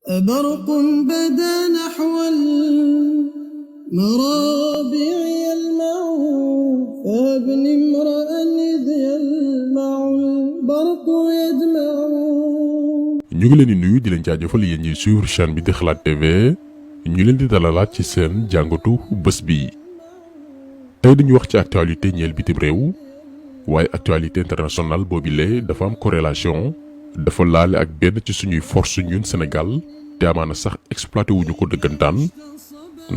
برق بدا نحو المرابع يلمع فابن امرأ إذ يلمع البرق يدمع. ñu ngi leen di nuyu di leen jaajëfal yéen ñi suivre chaîne bi di Xalaat TV ñu leen di dalalaat ci seen jàngatu bés bi. tey dañu wax ci actualité ñeel bitim réew waaye actualité internationale boobile dafa am corrélation dafa laale ak benn ci suñuy force ñun Sénégal te amaana sax exploité wuñu ko dëggantaan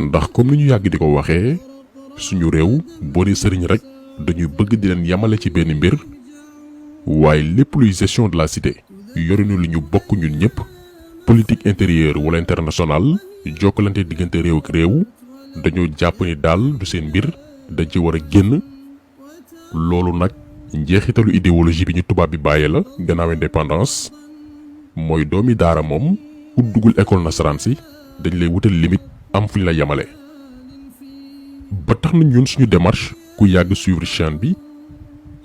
ndax comme ni ñu yàgg di ko waxee suñu réew boo dee sëriñ rek dañuy bëgg di leen yamale ci benn mbir waaye lépp luy gestion de la cité yorinu li ñu bokk ñun ñëpp politique intérieure wala internationale jokkalante diggante réew ak réew dañoo jàpp ni daal du seen mbir dañ ci war a génn loolu nag njeexitalu idéologie bi ñu tubaab bi bàyyee la gannaaw indépendance mooy doomi daara moom ku duggul école nasaraan si dañ lay wutal limite am fuñ la yamale. ba tax na ñun suñu démarche ku yàgg suivre chaîne bi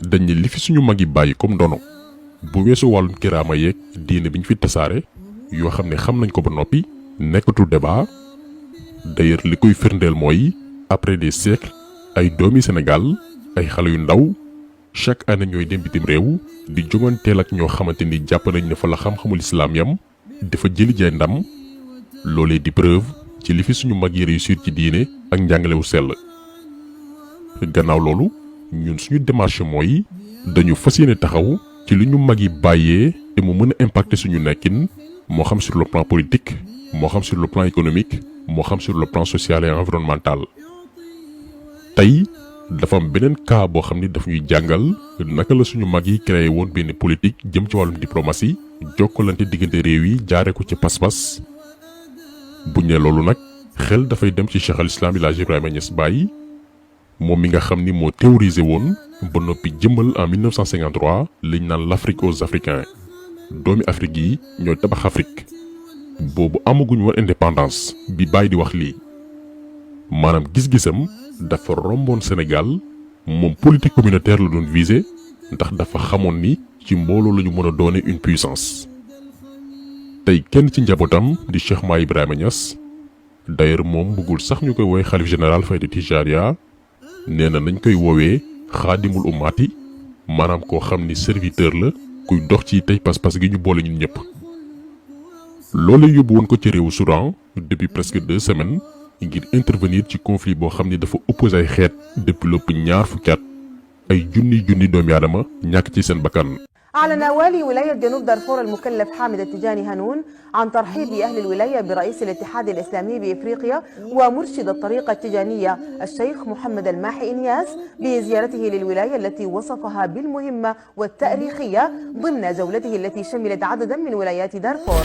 dañ ne li fi suñu mag yi bàyyi comme ndono bu weesu wàllum kiraama yeeg diine bi ñu fi tasaare yoo xam ne xam nañ ko ba noppi nekkatul débat d'ailleurs li koy firndeel mooy après des siècles ay doomi Sénégal ay xale yu ndaw chaque année ñooy dem bitim réew di jonganteel ak ñoo xamante ni jàpp nañ ne fa la xam-xamul islaam yam dafa jëli jaay ndam loolee di preuve ci li fi suñu mag yi réussir ci diine ak njàngalewu sell. gannaaw loolu ñun suñu démarche mooy dañu fas yéene taxaw ci li ñu mag yi bàyyee te mu mën a impacter suñu nekkin moo xam sur le plan politique moo xam sur le plan économique moo xam sur le plan social et environnemental. tey dafa am beneen cas boo xam ni daf ñuy jàngal naka la suñu mag yi créé woon benn politique jëm ci wàllum diplomatie jokkalante diggante réew yi jaaree ko ci pas-pas. buñ ne loolu nag xel dafay dem ci Cheikh al Islam El Hadji Ibrahima Niass Baye moom mi nga xam ni moo théorisé woon ba noppi jëmmal en 1953 liñ naan l'Afrique aux Africains doomi Afrique yi ñooy tabax Afrique boobu amaguñ woon indépendance bi Baye di wax lii maanaam gis-gisam dafa romboon Sénégal moom politique communautaire la doon visé ndax dafa xamoon ni ci mbooloo la ñu mën a doone une puissance. tey kenn ci njabootam di Cheikh Mahi Ibrahima Niass d'ailleurs moom bëggul sax ñu koy woowee xalif général Fayda Tijaaniya nee na nañ koy woowee xaadimul ummaati maanaam koo xam ni serviteur la kuy dox ci tey pas-pas gi ñu boole ñun ñëpp. loolu yóbbu woon ko ci réewu Soudan depuis presque 2 semaines ngir intervenir ci conflit boo xam ni dafa opposé ay xeet depuis lépp ñaar fukki at ay junni doomi aadama ñàkk ci seen bakkan. أعلن والي ولاية جنوب دارفور المكلف حامد التجاني هانون عن ترحيب أهل الولاية برئيس الاتحاد الإسلامي بإفريقيا ومرشد الطريقة التجانية الشيخ محمد الماحي إنياس بزيارته للولاية التي وصفها بالمهمة والتاريخية ضمن جولته التي شملت عددا من ولايات دارفور.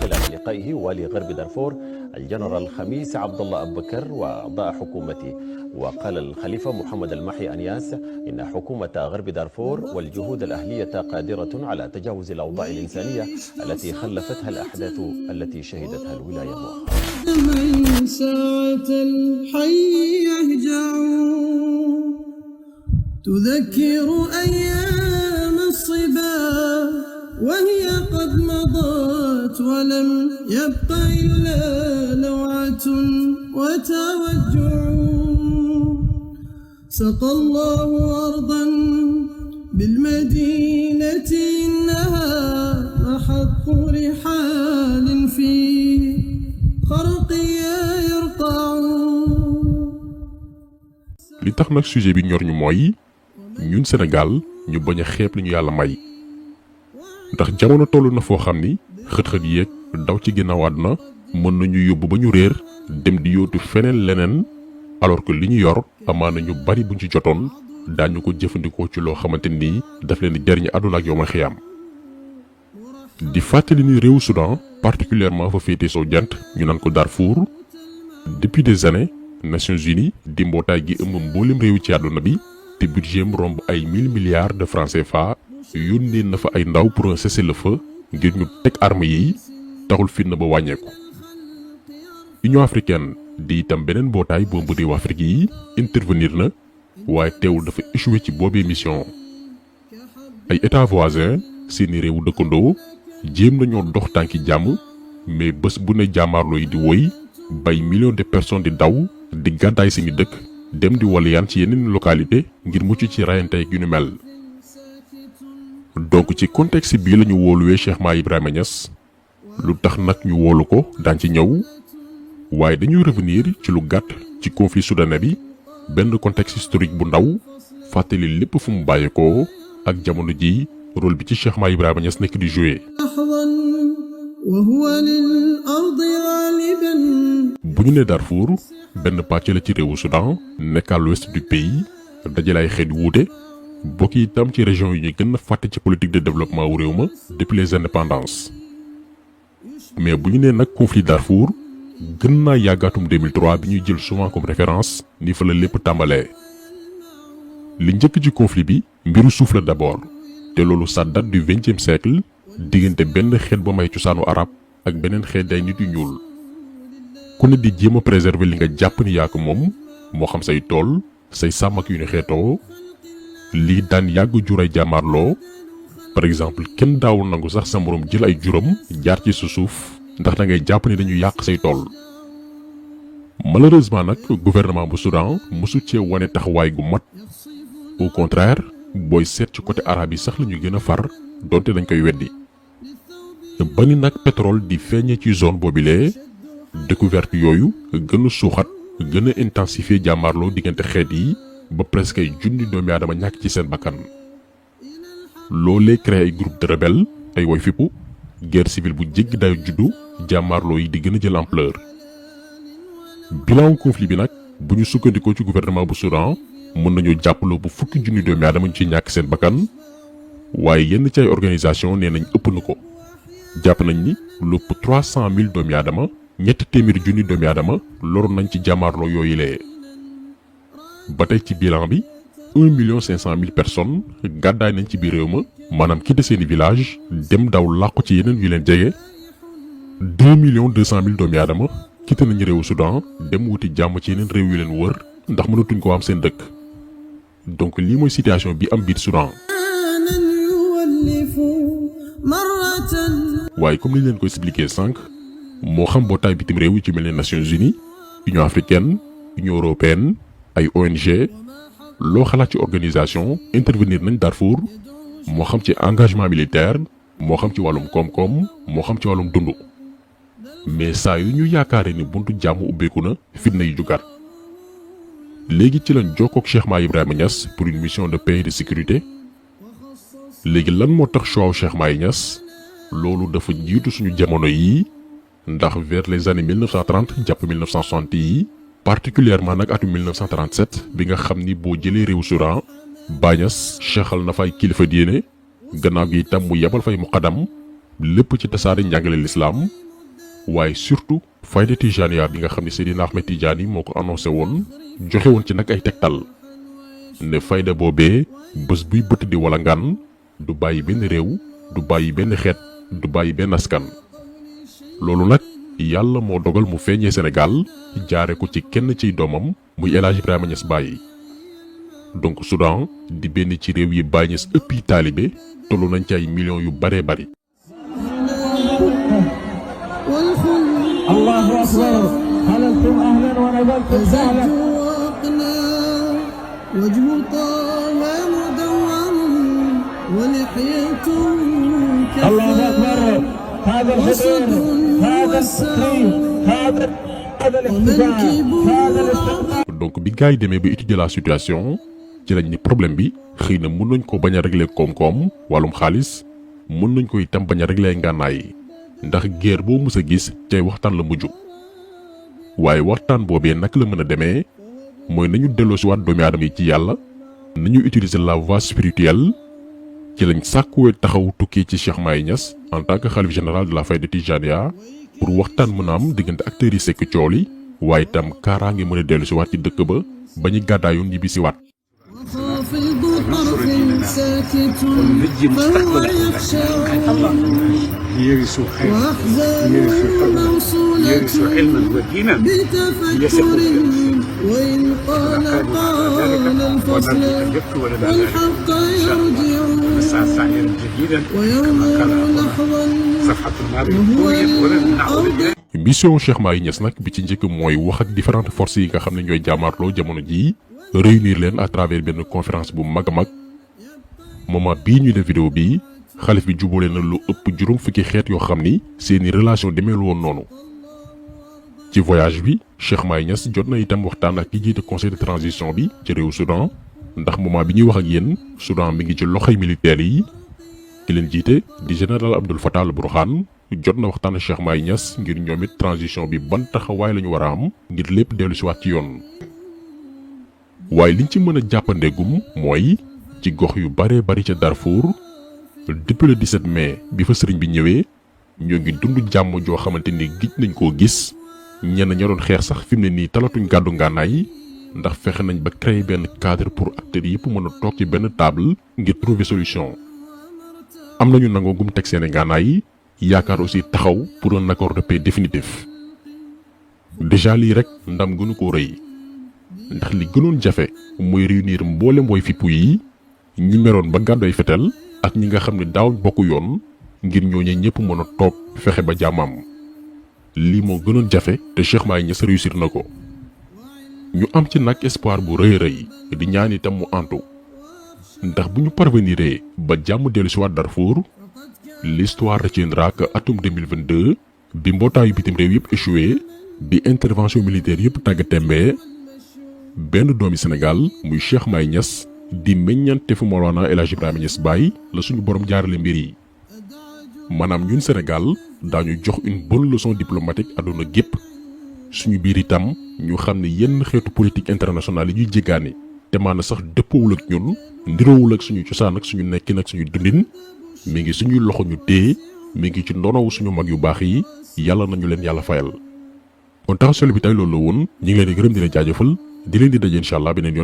خلال لقائه والي غرب دارفور الجنرال خميس عبد الله أبو بكر وأعضاء حكومته. وقال الخليفة محمد الماحي أنياس إن حكومة غرب دارفور والجهود الأهلية قادرة على تجاوز الأوضاع الإنسانية التي خلفتها الأحداث التي شهدتها الولاية مؤخرا. من ساعة الحي يهجع تذكر أيام الصبا وهي قد مضت ولم يبق إلا لوعة وتوجع. سقى الله أرضا بالمدينة إنها محط رحال في خرقها يرقع. li tax nag sujet bi ñor ñu mooy ñun Sénégal ñu bañ a xeeb li ñu yàlla may ndax jamono toll na foo xam ni xët-xët yeeg daw ci ginnaaw àdduna mën nañu yóbbu ba ñu réer dem di yóotu feneen leneen alors que li ñu yor amaana ñu bari buñ ci jotoon daañu ko jëfandikoo ci loo xamante ni daf leen di jariñ àdduna ak yowmal xiyaam. di fàttali ni réewu Soudan particulièrement fa féete soo jant ñu naan ko Darfour depuis des années Nations Unies di mbootaay gi ëmb mboolem réew ci àdduna bi te budget romb ay 1000 milliards de francs CFA yónnee na fa ay ndaw pour un cessez-le-feu ngir ñu teg armes yi taxul fitna ba wàññeeku. Union africaine di itam beneen mbootaay boobu réew Afrique yi intervenir na waaye teewul dafa échoué ci boobee mission. ay états voisins seeni réewu dëkkandoo jéem nañoo dox tànki jàmm mais bés bu ne jàmmaarloo yi di woy bay millions de personnes di daw di gàddaay seeni dëkk dem di waliyaan ci yeneen localité ngir mucc ci rayante yu ñu mel. donc ci contexte bii lañu wóoluwee Cheikh Mahi Ibrahima Niass lu tax nag ñu wóolu ko daan ci ñëw waaye dañuy revenir ci lu gàtt ci conflit soudanais bi benn contexte historique bu ndaw fàttali lépp fu mu bàyyeekoo ak jamono ji rôle bi ci Cheikh Mahi Ibrahima Niass nekk di jouer. bu ñu nee Darfour benn pàcc la ci réewu Soudan nekk à l'ouest du pays dajale ay xeet wuute bokk itam ci région yi ñu gën a fàtte ci politique de développement wu réew ma depuis les indépendances. mais bu ñu nee nag conflit Darfour gën naa yàggaatum 2003 bi ñuy jël souvent comme référence ni fa la lépp tàmbalee. li njëkk ci conflit bi mbiru suuf la d'abord te loolu ça date du 20e siècle diggante benn xeet ba may cosaanu arab ak beneen xeet day nit yu ñuul ku ne di jéem a préserver li nga jàpp ni yaa ko moom moo xam say tool say sàmm ak yu ni xeetoo lii daan yàgg juray jàmmaarloo par exemple kenn daawul nangu sax sa moroom jël ay juram jaar ci sa suuf ndax da ngay jàpp ni dañu yàq say tool. malheureusement nag gouvernement bu Soudan mosu cee wane taxawaay gu mat au contraire booy seet ci côté arabe yi sax la ñu gën a far donte dañ koy weddi. ba ni nag pétrole di feeñee ci zone boobilee découverte yooyu gën a suuxat gën a intensifier jàmmaarloo diggante xeet yi ba presque ay junni doomi aadama ñàkk ci seen bakkan. loolee créé ay groupe de rebelles ay woy fippu guerre civile bu jéggi dayu juddu jàmmaarloo yi di gën a jël ampleur. bilan conflit bi nag bu ñu sukkandikoo ci gouvernement bu Soudan mën nañu jàppaloo bu fukki junni doomi aadama ñu ci ñàkk seen bakkan waaye yenn ci ay organisation nee nañ ëpp na ko. jàpp nañ ni lu ëpp 300 000 doomi aadama ñetti téeméeri junni doomi aadama loroon nañ ci jàmmaarloo yooyu lee. ba tey ci bilan bi 1,5 million personnes gàddaay nañ ci biir réew ma maanaam quitté seeni village dem daw làqu ci yeneen yu leen jege 2,2 millions doomi aadama quitté nañ réewu Soudan dem wuti jàmm ci yeneen réew yu leen wër ndax mënatuñ ko am seen dëkk. donc lii mooy situation bi am biir Soudan. waaye comme ni leen ko expliqué sànq moo xam mbootaay bitim réew yi ci mel ne Nations Unies Union africaine Union européenne ay ONG loo xalaat ci organisation intervenir nañ Darfour moo xam ci engagement militaire moo xam ci wàllum koom-koom moo xam ci wàllum dund mais saa yu ñu yaakaare ni buntu jàmm ubbeeku na fitna yi jugaat. léegi ci lañ jokkook Cheikh Mahi Ibrahima Niass pour une mission de paix et de sécurité. léegi lan moo tax choix Cheikh Mahi Niass loolu dafa jiitu suñu jamono yii ndax vers les années 1930 jàpp 1960 yi particulièrement nag atum 1937 bi nga xam ni boo jëlee réew Soudan Baye Niass cheikhal na fay kilifa diine gannaaw gi itam mu yebal fay muqaddam lépp ci tasaare njàngale l'islam waaye surtout fayda Tijaniya bi nga xam ni Seydina Ahmed Tidiane moo ko annoncé woon joxe woon ci nag ay tegtal ne fayda boobee bés buy bëtt di wala ngaan du bàyyi benn réew du bàyyi benn xeet du bàyyi benn askan. loolu nag yàlla moo dogal mu feeñee Sénégal jaare ko ci kenn ciy doomam muy El Hadj Ibrahima Niass Baye. donc Soudan di benn ci réew yi Baye Niass ëpp yi taalibe tollu nañ ci ay millions yu baree bari. Allahu akbar halaltum ahlan wa nabaltum sahlan الله أكبر هذا الحضور هذا التكريم هذا الاحتفال هذا الاستقبال. donc bi gars yi demee ba étudier la situation ci lañ ni problème bi xëy na mën nañ ko bañ a régler koom-koom wàllum xaalis mën nañ ko itam bañ a régler ngànnaay ndax guerre boo mës a gis cay waxtaan la mujj waaye waxtaan boobee nag la mën a demee mooy nañu delloo si waat doomi aadama yi ci yàlla nañu utiliser la voie spirituelle. ci lañ sàkkuwee taxaw tukkee ci Cheikh Mahi Niass en tant que xalif général de la fayda Tijaniya pour waxtaan mën a am diggante acteurs yi sekk cool yi waaye itam kaaraange mën a dellu si waat ci dëkk ba ba ñu gàddaayoon ñibbi si waat. يرث علما ودينا يثق وإن قال الفصل والحق يرجع الساعة سعيا جديدا كما ويرضى قال أخونا لحظا صفحة الماضي طويت ولن نعود إليه. mission Cheikh Mahi Niass nag bi ci njëkk mooy wax ak différentes forces yi nga xam ne ñooy jaamaarloo jamono jii réunir leen à travers benn conférence bu mag a mag moment bii ñu def vidéo bii xalif bi jubóole na lu ëpp juróom fukki xeet yoo xam ni seeni relation demeelu woon noonu. ci voyage bi Cheikh Mahi Niass jot na itam waxtaan ak ki jiite conseil de transition bi ci réew Soudan ndax moment bi ñuy wax ak yéen Soudan mi ngi ci loxoy militaires yi ki leen jiite di général Abdel Fattah al-Burhan jot na waxtaan ak Cheikh Mahi Niass ngir ñoom it transition bi ban taxawaay la ñu war a am ngir lépp dellu si waat ci yoon. waaye liñ ci mën a jàppandeegum mooy ci gox yu bare bari ca Darfour depuis le 17 mai bi fa sëriñ bi ñëwee ñoo ngi dund jàmm joo xamante ni gij nañ koo gis ñenn ña doon xeex sax fi mu ne nii talatuñ gàddu ngànnaay ndax fexe nañ ba créer benn cadre pour acteurs yëpp mën a toog ci benn table ngir trouver solution. am nañu nangoo gum teg seeni ngànnaay yaakaar aussi taxaw pour un accord de paix définitif. déjà lii rek ndam gënu ko rëy ndax li gënoon jafe mooy réunir mboolem woy fippu yi ñi meroon ba gàddoy fetel ak ñi nga xam ne daaw bokk yoon ngir ñooñee ñëpp mën a toog fexe ba jàmmam. lii moo gënoon jafe te Cheikh Mahi Niass réussir na ko. ñu am ci nag espoir bu rëy rëy di ñaan itam mu antu ndax bu ñu parveniree ba jàmm dellu si waat Darfour l'histoire retiendra que atum 2022 bi mbootaayu bitim réew yëpp échoué bi intervention militaire yëpp tàggatembee benn doomi Sénégal muy Cheikh Mahi Niass di meññante fu Mawlana El Hadj Ibrahima Niass Baye la suñu borom jaarale mbir yi. maanaam ñun Sénégal daañu jox une bonne leçon diplomatique àdduna gépp suñu biir itam ñu xam ne yenn xeetu politique internationale yi ñuy jéggaani te maana sax dëppoowul ak ñun ndiroowul ak suñu cosaan ak suñu nekkin ak suñu dundin mi ngi suñuy loxo ñu téye mi ngi ci ndonowu suñu mag yu baax yi yàlla nañu leen yàlla fayal. kon tax solo bi tey loolu la woon ñu ngi leen di gërëm di leen jaajëfal di leen di daje incha allah beneen yoon